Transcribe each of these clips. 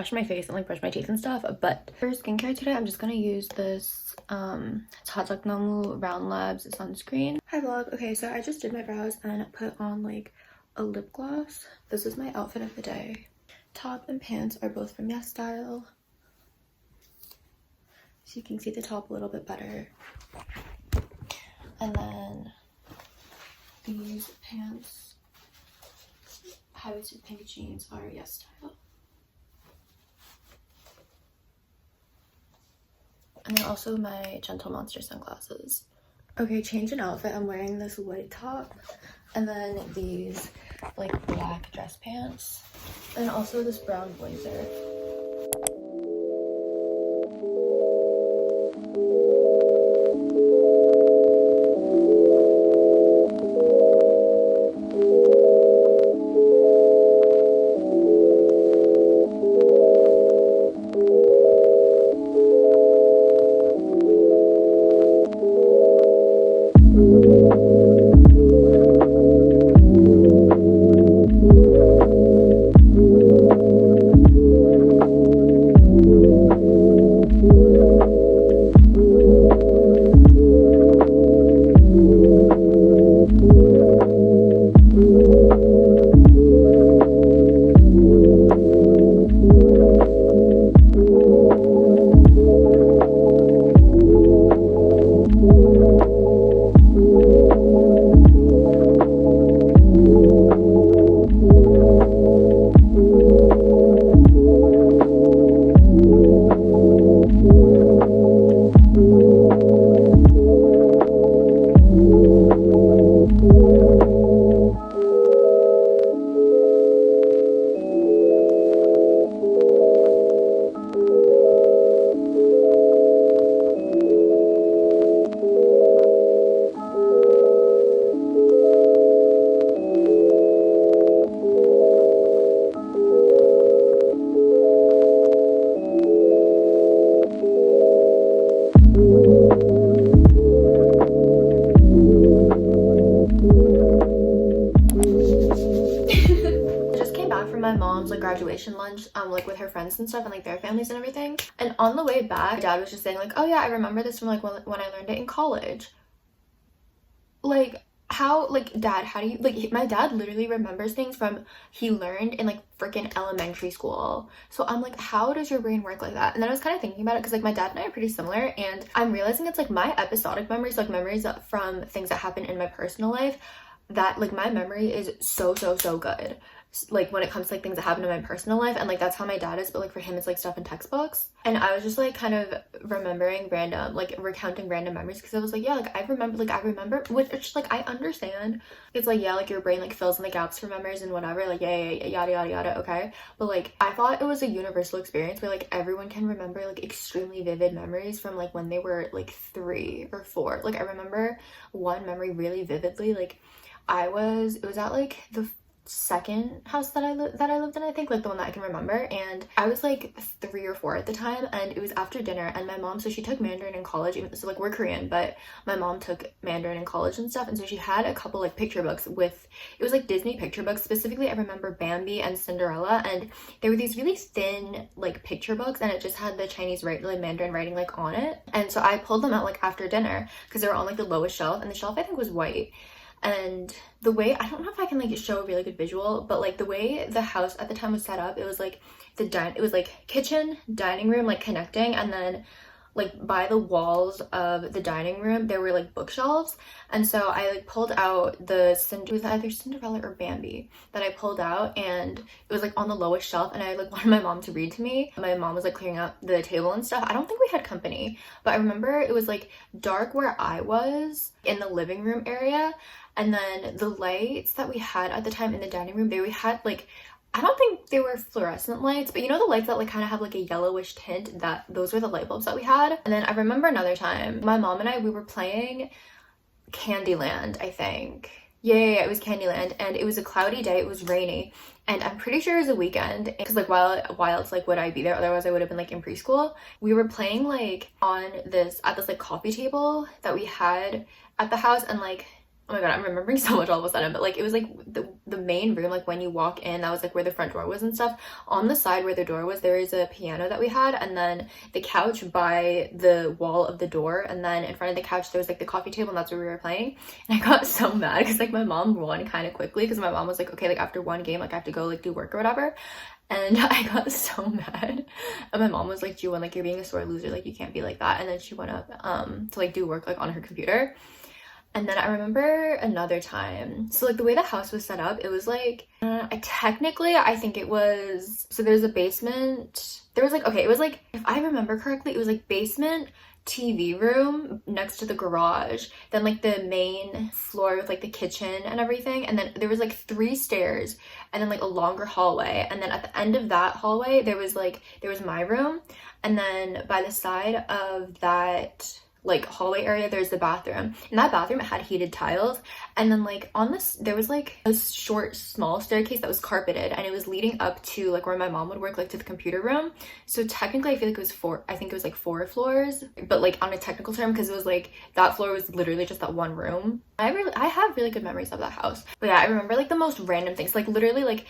wash my face and like brush my teeth and stuff. But for skincare today, I'm just gonna use this Tajaknamu Round Labs sunscreen. Hi vlog. Okay, so I just did my brows and put on like a lip gloss. This is my outfit of the day. Top and pants are both from Yes Style, so you can see the top a little bit better. And then these pants, high-waisted pink jeans, are Yes Style. And then also my Gentle Monster sunglasses. Okay, change in outfit. I'm wearing this white top and then these like black dress pants and also this brown blazer. My mom's like graduation lunch like with her friends and stuff and like their families and everything, and on the way back my dad was just saying like, oh yeah, I remember this from like when I learned it in college. Like, how, like, dad, how do you, like, my dad literally remembers things from he learned in like freaking elementary school. So I'm like, how does your brain work like that? And then I was kind of thinking about it because like my dad and I are pretty similar, and I'm realizing it's like my episodic memories, like memories from things that happen in my personal life, that like my memory is so good, like when it comes to like things that happen in my personal life, and like that's how my dad is, but like for him it's like stuff in textbooks. And I was just like kind of remembering random, like recounting random memories, because I was like, yeah, like I remember, which like I understand, it's like, yeah, like your brain like fills in the gaps for memories and whatever, like yeah, yada yada yada, okay, but like I thought it was a universal experience where like everyone can remember like extremely vivid memories from like when they were like 3 or 4. Like I remember one memory really vividly. Like it was at like the second house that I lived in, I think, like the one that I can remember, and I was like 3 or 4 at the time, and it was after dinner, and my mom, so she took Mandarin in college, even so like we're Korean, but my mom took Mandarin in college and stuff, and so she had a couple like picture books with, it was like Disney picture books. Specifically I remember Bambi and Cinderella, and they were these really thin like picture books, and it just had the Chinese like Mandarin writing like on it. And so I pulled them out like after dinner because they were on like the lowest shelf, and the shelf I think was white. And the way, I don't know if I can like show a really good visual, but like the way the house at the time was set up, it was like it was like kitchen, dining room like connecting, and then like by the walls of the dining room there were like bookshelves. And so I like pulled out it was either Cinderella or Bambi that I pulled out, and it was like on the lowest shelf, and I like wanted my mom to read to me. My mom was like clearing out the table and stuff. I don't think we had company, but I remember it was like dark where I was in the living room area, and then the lights that we had at the time in the dining room, we had like, I don't think they were fluorescent lights, but you know the lights that like kind of have like a yellowish tint, that those were the light bulbs that we had. And then I remember another time my mom and I, we were playing Candyland, I think. Yeah, it was Candyland, and it was a cloudy day, it was rainy, and I'm pretty sure it was a weekend, because like while it's like, would I be there, otherwise I would have been like in preschool. We were playing like at this like coffee table that we had at the house, and like, oh my god, I'm remembering so much all of a sudden, but like it was like the main room, like when you walk in, that was like where the front door was and stuff. On the side where the door was, there is a piano that we had, and then the couch by the wall of the door, and then in front of the couch there was like the coffee table, and that's where we were playing. And I got so mad because like my mom won kind of quickly, because my mom was like, okay, like after one game, like I have to go like do work or whatever. And I got so mad, and my mom was like, Jiwon, like you're being a sore loser, like you can't be like that. And then she went up to like do work like on her computer. And then I remember another time, so like the way the house was set up, it was like I think it was, so there's a basement, there was like, okay, it was like, if I remember correctly, it was like basement, TV room next to the garage, then like the main floor with like the kitchen and everything, and then there was like 3 stairs, and then like a longer hallway, and then at the end of that hallway there was my room, and then by the side of that like hallway area there's the bathroom. In that bathroom it had heated tiles, and then like on this there was like a short small staircase that was carpeted, and it was leading up to like where my mom would work, like to the computer room. So technically I feel like it was 4 floors, but like on a technical term, because it was like that floor was literally just that one room. I have really good memories of that house. But yeah, I remember like the most random things, like literally like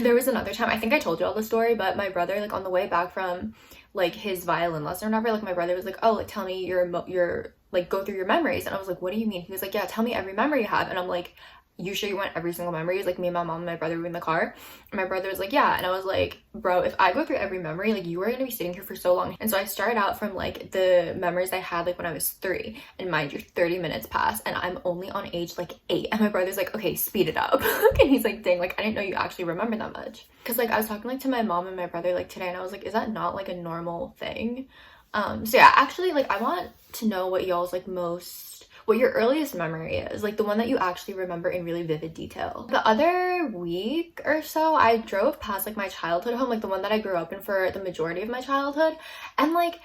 there was another time, I think I told you all the story, but my brother, like on the way back from like his violin lesson or whatever, like my brother was like, oh, like tell me your like go through your memories. And I was like, what do you mean? He was like, yeah, tell me every memory you have. And I'm like, you sure you want every single memory? He was like, me and my mom and my brother were in the car, and my brother was like, yeah. And I was like, bro, if I go through every memory, like you are gonna be sitting here for so long. And so I started out from like the memories I had like when I was 3, and mind you, 30 minutes passed and I'm only on age like 8, and my brother's like, okay, speed it up. And he's like, dang, like I didn't know you actually remember that much. Because like I was talking like to my mom and my brother like today, and I was like, is that not like a normal thing? So yeah, actually, like I want to know what y'all's like what your earliest memory is, like the one that you actually remember in really vivid detail. The other week or so, I drove past like my childhood home, like the one that I grew up in for the majority of my childhood, and like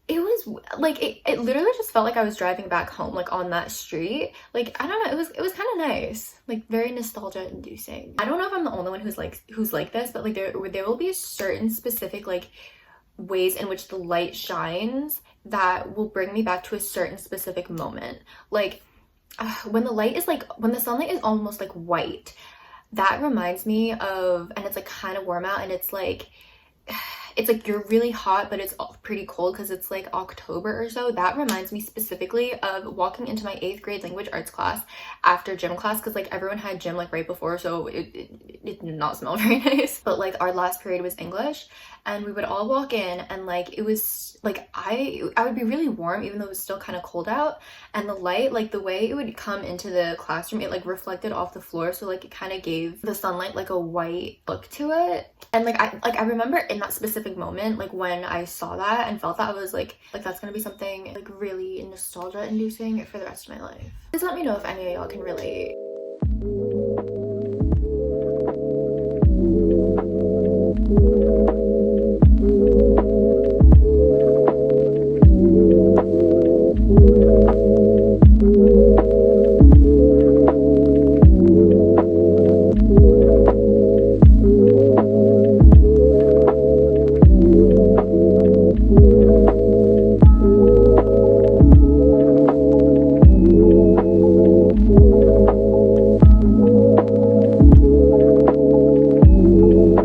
it was like it literally just felt like I was driving back home, like on that street. Like I don't know, it was kind of nice, like very nostalgia inducing. I don't know if I'm the only one who's like this, but like there will be certain specific like ways in which the light shines that will bring me back to a certain specific moment. Like when the sunlight is almost like white, that reminds me of, and it's like kind of warm out, and it's like you're really hot but it's pretty cold because it's like October or so. That reminds me specifically of walking into my 8th grade language arts class after gym class, because like everyone had gym like right before, so it did not smell very nice. But like our last period was English, and we would all walk in, and like it was like I would be really warm even though it was still kind of cold out, and the light, like the way it would come into the classroom, it like reflected off the floor, so like it kind of gave the sunlight like a white look to it. And like I remember in that specific moment, like when I saw that and felt that, I was like that's gonna be something like really nostalgia inducing for the rest of my life. Just let me know if any of y'all can relate.